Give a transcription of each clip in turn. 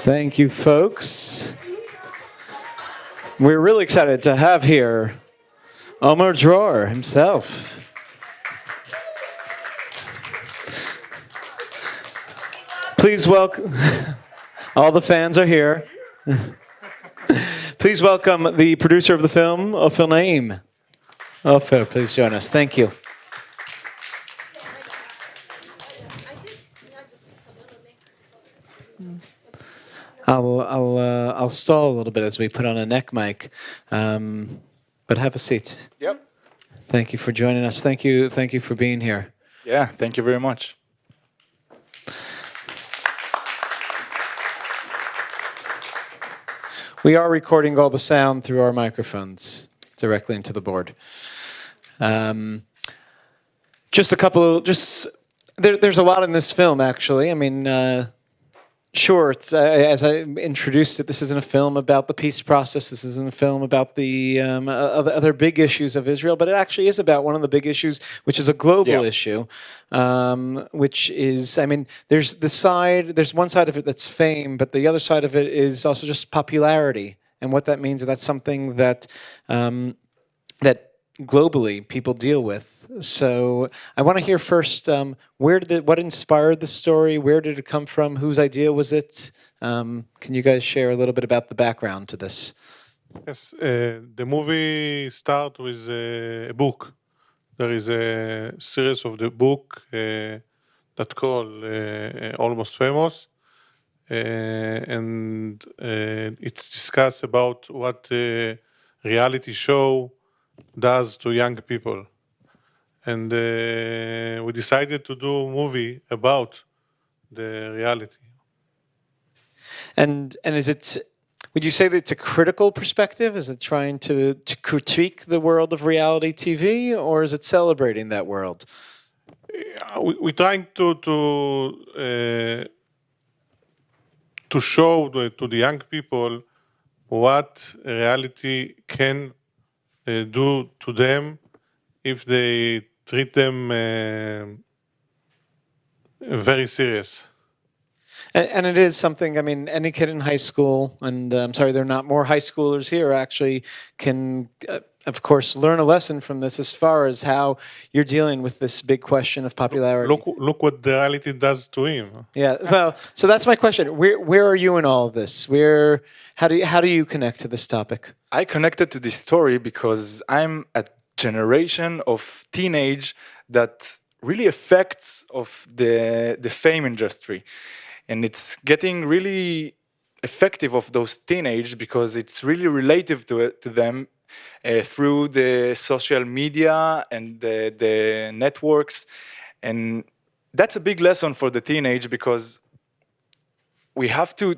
Thank you, folks. We're really excited to have here Omer Dror himself. Please welcome, all the fans are here. Please welcome the producer of the film, Ofer Naim. Ofer, please join us. Thank you. I'll stall a little bit as we put on a neck mic, but have a seat. Yep. Thank you for joining us. Thank you for being here. Yeah, thank you very much. We are recording all the sound through our microphones directly into the board. Just a couple. There's a lot in this film, actually. I mean. Sure, it's, as I introduced it, this isn't a film about the peace process. This isn't a film about the other big issues of Israel, but it actually is about one of the big issues, which is a global issue, which is, I mean, there's one side of it that's fame, but the other side of it is also just popularity, and what that means. That's something that that globally people deal with. So I want to hear first, what inspired the story? Where did it come from? Whose idea was it? Can you guys share a little bit about the background to this? Yes, the movie starts with a book. There is a series of the book that called Almost Famous, and it's discussed about what reality show does to young people. And we decided to do a movie about the reality. And is it, would you say that it's a critical perspective? Is it trying to critique the world of reality TV, or is it celebrating that world? We're trying to show to the young people what reality can do to them if they treat them very serious. And it is something, I mean, any kid in high school, and I'm sorry there are not more high schoolers here, actually can, of course, learn a lesson from this as far as how you're dealing with this big question of popularity. Look what the reality does to him. Yeah, well, so that's my question. Where are you in all of this? How do you connect to this topic? I connected to this story because I'm a generation of teenage that really affects of the fame industry. And it's getting really effective of those teenage because it's really relative to them through the social media and the networks. And that's a big lesson for the teenage because we have to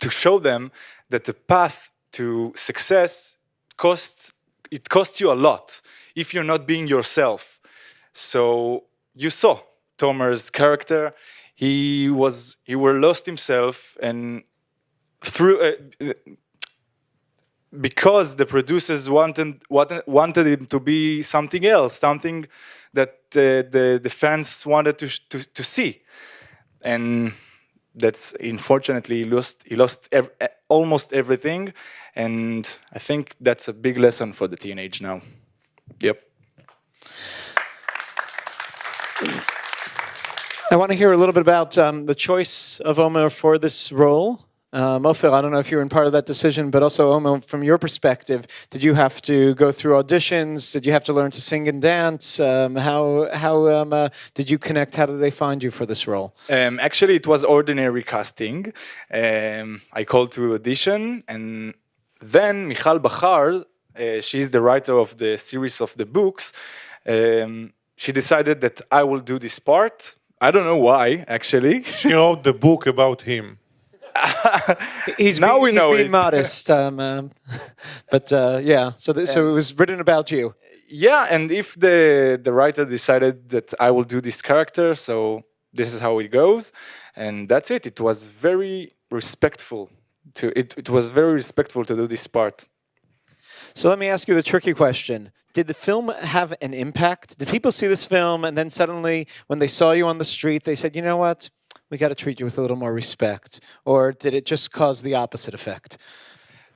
show them that the path to success costs you a lot if you're not being yourself. So you saw Tomer's character. He were lost himself, and through because the producers wanted him to be something else, something that the fans wanted to see, and that's unfortunately he lost almost everything, and I think that's a big lesson for the teenage now. Yep. I want to hear a little bit about the choice of Omer for this role. Ofer, I don't know if you were in part of that decision, but also Omer, from your perspective, did you have to go through auditions? Did you have to learn to sing and dance? How did you connect? How did they find you for this role? Actually, it was ordinary casting. I called to audition, and then Michal Bachar, she's the writer of the series of the books, she decided that I will do this part. I don't know why, actually. She wrote the book about him. He's being modest, but yeah. So it was written about you. Yeah, and if the writer decided that I will do this character, so this is how it goes, and that's it. It was very respectful it was very respectful to do this part. So let me ask you the tricky question. Did the film have an impact? Did people see this film and then suddenly when they saw you on the street, they said, you know what? we got to treat you with a little more respect, or did it just cause the opposite effect?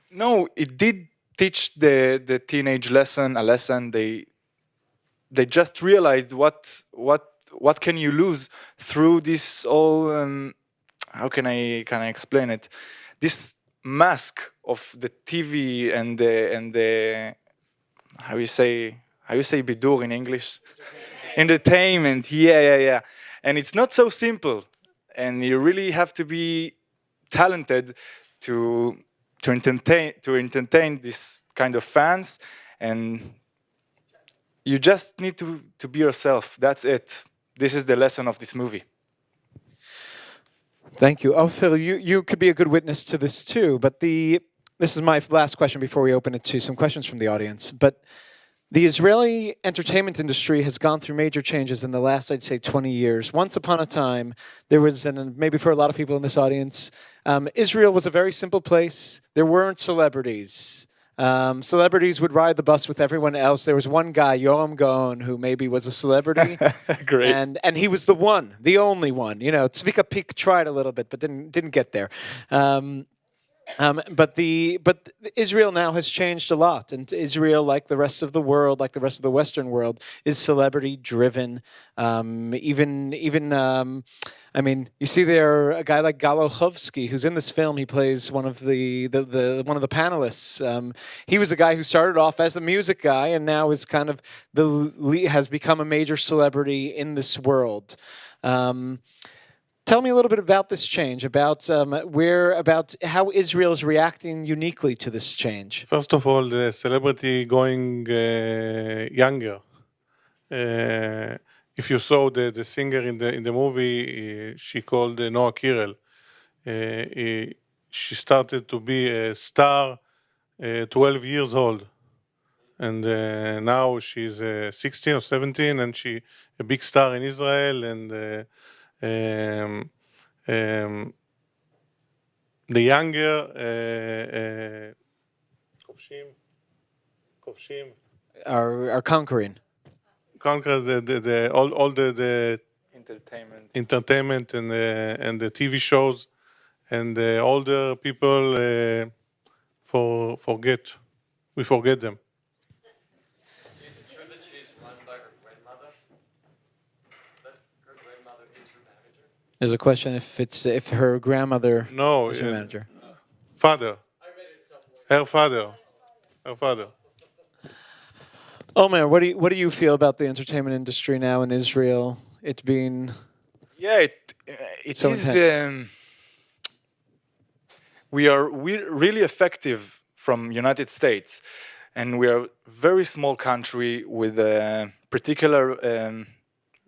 No, it did teach the teenage a lesson. They just realized what can you lose through this all. How can I explain it? This mask of the TV and the how you say bidur in English? Entertainment. Yeah. And it's not so simple, and you really have to be talented to entertain this kind of fans, and you just need to be yourself. That's it. This is the lesson of this movie. Thank you. Ofer, you could be a good witness to this too, but this is my last question before we open it to some questions from the audience. But the Israeli entertainment industry has gone through major changes in the last, I'd say, 20 years. Once upon a time, there was, and maybe for a lot of people in this audience, Israel was a very simple place. There weren't celebrities. Celebrities would ride the bus with everyone else. There was one guy, Yoram Gaon, who maybe was a celebrity. Great. And he was the only one. You know, Tzvika Pik tried a little bit, but didn't get there. But Israel now has changed a lot, and Israel, like the rest of the world, like the rest of the Western world, is celebrity driven. I mean, you see there a guy like Gal Olchovsky, who's in this film. He plays one of the panelists. He was the guy who started off as a music guy, and now is kind of has become a major celebrity in this world. Tell me a little bit about this change, about how Israel is reacting uniquely to this change. First of all, the celebrity going younger. If you saw the singer in the movie, she called Noah Kirel. She started to be a star 12 years old. And now she's 16 or 17, and she a big star in Israel. And the younger כובשים are conquering. Conquer all the entertainment and the TV shows, and the older people we forget them. Is it true that she's run by her grandmother? That her grandmother is her manager? There's a question if her grandmother No, is her manager. Father. I read it somewhere. Her father. Omer, what do you feel about the entertainment industry now in Israel? It being It so is. intense. We're really effective from United States, and we are a very small country with particular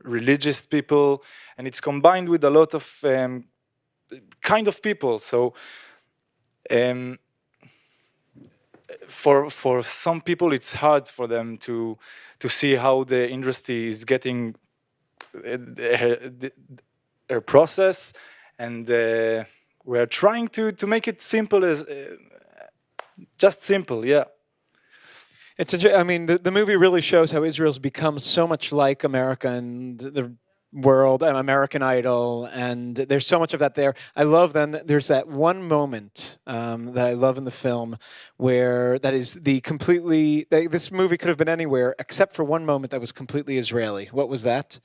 religious people, and it's combined with a lot of kind of people. So. For some people, it's hard for them to see how the industry is getting her process, and we are trying to make it simple as just simple, yeah. I mean, the movie really shows how Israel's become so much like America and the world and American Idol, and there's so much of that there. I love then there's that one moment that I love in the film where that is this movie could have been anywhere except for one moment that was completely Israeli. What was that?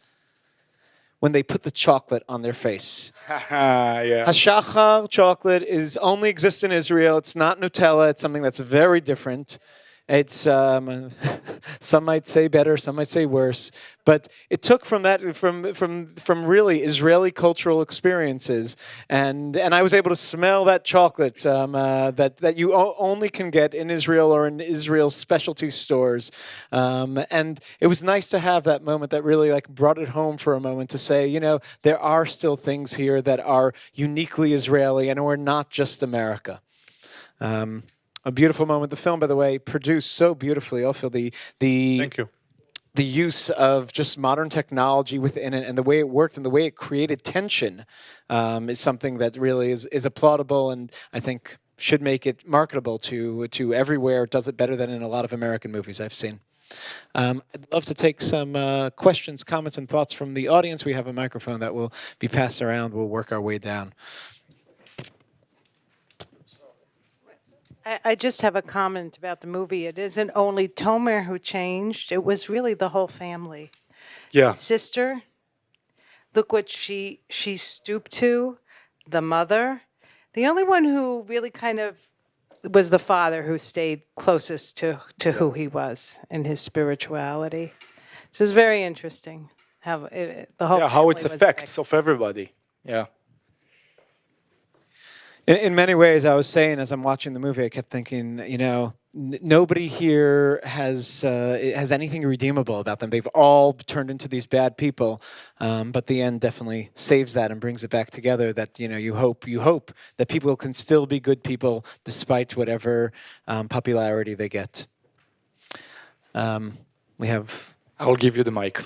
When they put the chocolate on their face. Yeah. Hashachar chocolate only exists in Israel. It's not Nutella. It's something that's very different. It's some might say better, some might say worse, but it took from really Israeli cultural experiences, and I was able to smell that chocolate that you only can get in Israel or in Israel's specialty stores, and it was nice to have that moment that really brought it home for a moment to say, there are still things here that are uniquely Israeli, and we're not just America. A beautiful moment. The film, by the way, produced so beautifully. I feel Thank you. The use of just modern technology within it and the way it worked and the way it created tension is something that really is applaudable, and I think should make it marketable to everywhere. It does it better than in a lot of American movies I've seen. I'd love to take some questions, comments, and thoughts from the audience. We have a microphone that will be passed around. We'll work our way down. I just have a comment about the movie. It isn't only Tomer who changed, it was really the whole family. Yeah. Sister, look what she stooped to, the mother. The only one who really kind of was the father who stayed closest to who he was in his spirituality. So it's very interesting how the whole Yeah, how it's family was effects of everybody. Yeah. In many ways, I was saying as I'm watching the movie, I kept thinking, you know, nobody here has anything redeemable about them. They've all turned into these bad people, but the end definitely saves that and brings it back together. That you hope that people can still be good people despite whatever popularity they get. We have. I will give you the mic.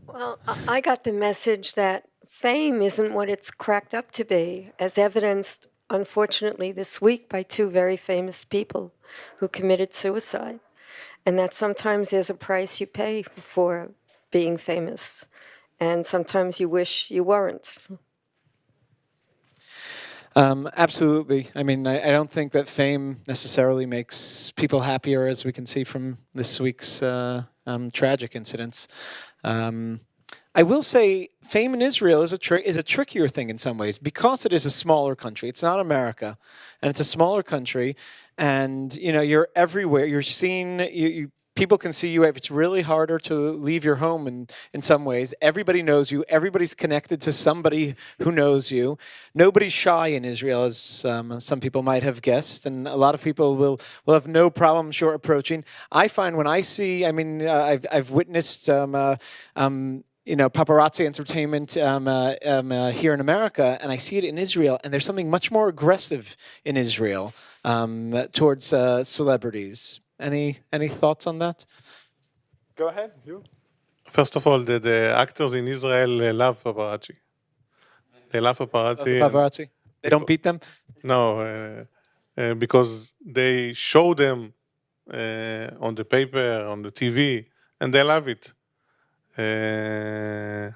Well, I got the message that fame isn't what it's cracked up to be, as evidenced, unfortunately, this week by two very famous people who committed suicide. And that sometimes there's a price you pay for being famous, and sometimes you wish you weren't. Absolutely. I mean, I don't think that fame necessarily makes people happier, as we can see from this week's tragic incidents. I will say fame in Israel is a trickier thing in some ways because it is a smaller country. It's not America, and it's a smaller country, and you're everywhere. You're seen. People can see you. It's really harder to leave your home in some ways. Everybody knows you. Everybody's connected to somebody who knows you. Nobody's shy in Israel, as some people might have guessed, and a lot of people will have no problem short approaching. I find when I see, I've witnessed paparazzi entertainment here in America, and I see it in Israel, and there's something much more aggressive in Israel towards celebrities. Any thoughts on that? Go ahead. You. First of all, the actors in Israel love paparazzi. They love paparazzi. Paparazzi? They don't beat them? No, because they show them on the paper, on the TV, and they love it. I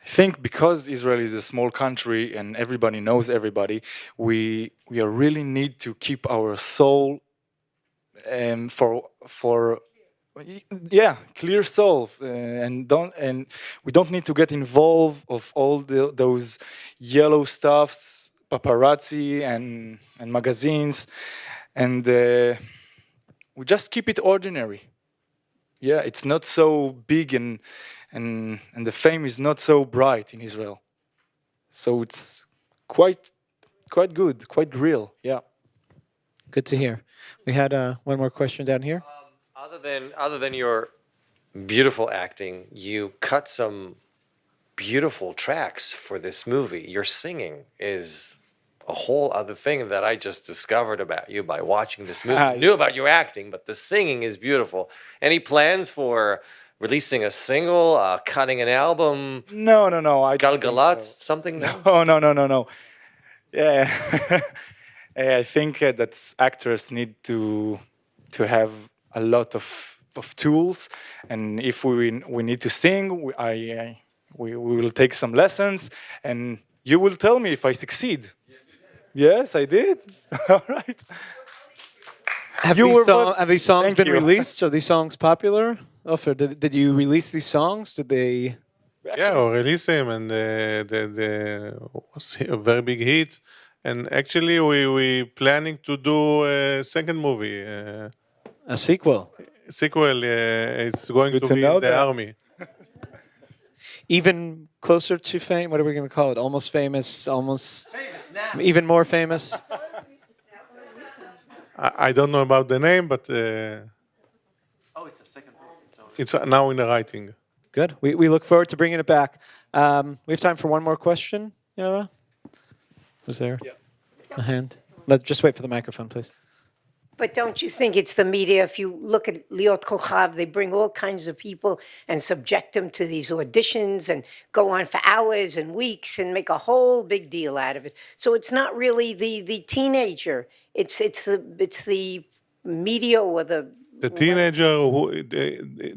think because Israel is a small country and everybody knows everybody, we really need to keep our soul clear soul, and we don't need to get involved of all those yellow stuffs, paparazzi and magazines, and we just keep it ordinary. Yeah, it's not so big and the fame is not so bright in Israel. So it's quite good, quite real. Yeah. Good to hear. We had one more question down here. Other than your beautiful acting, you cut some beautiful tracks for this movie. Your singing is a whole other thing that I just discovered about you by watching this movie. I knew about your acting, but the singing is beautiful. Any plans for releasing a single, cutting an album? No. I Galgalatz, something? No. Yeah. I think that actors need to have a lot of tools, and if we need to sing, we will take some lessons, and you will tell me if I succeed. Yes, I did. All right. Have these songs been released? Are these songs popular? Ofer, did you release these songs? Did they? Yeah, we release them, and the was a very big hit. And actually, we planning to do a second movie. A sequel. It's going Good to to be know in the that. army. Even closer to fame? What are we going to call it? Almost famous? Almost even more famous? I don't know about the name, but Oh, it's the second one. it's now in the writing. Good. We look forward to bringing it back. We have time for one more question, Yara? Was there a hand? Let's just wait for the microphone, please. But don't you think it's the media? If you look at Liot Kolchav, they bring all kinds of people and subject them to these auditions and go on for hours and weeks and make a whole big deal out of it. So it's not really the teenager. It's the media or The teenager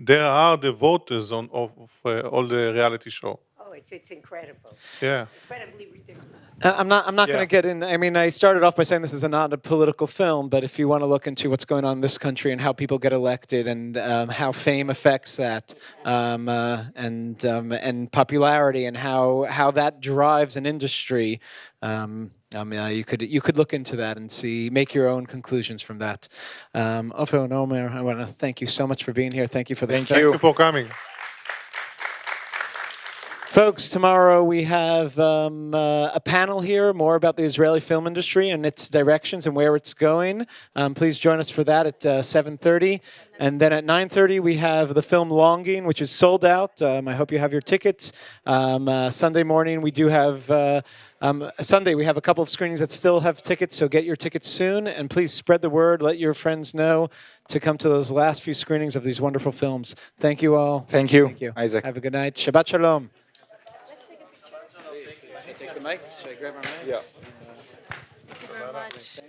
they are the voters of all the reality show. Oh, it's incredible, Yeah. incredibly ridiculous. I'm not going to get in. I mean, I started off by saying this is not a political film, but if you want to look into what's going on in this country and how people get elected and how fame affects that, and popularity and how that drives an industry, you could look into that and make your own conclusions from that. Ofer and Omer, I want to thank you so much for being here. Thank you for this. Thank you for coming. Folks, tomorrow we have a panel here more about the Israeli film industry and its directions and where it's going. Please join us for that at 7:30. And then at 9:30 we have the film Longing, which is sold out. I hope you have your tickets. Sunday morning we do have Sunday we have a couple of screenings that still have tickets, so get your tickets soon. And please spread the word. Let your friends know to come to those last few screenings of these wonderful films. Thank you all. Thank you, Thank you. Isaac. Have a good night. Shabbat shalom. Take the mics. Should I grab our mics? Yeah. Thank you very much.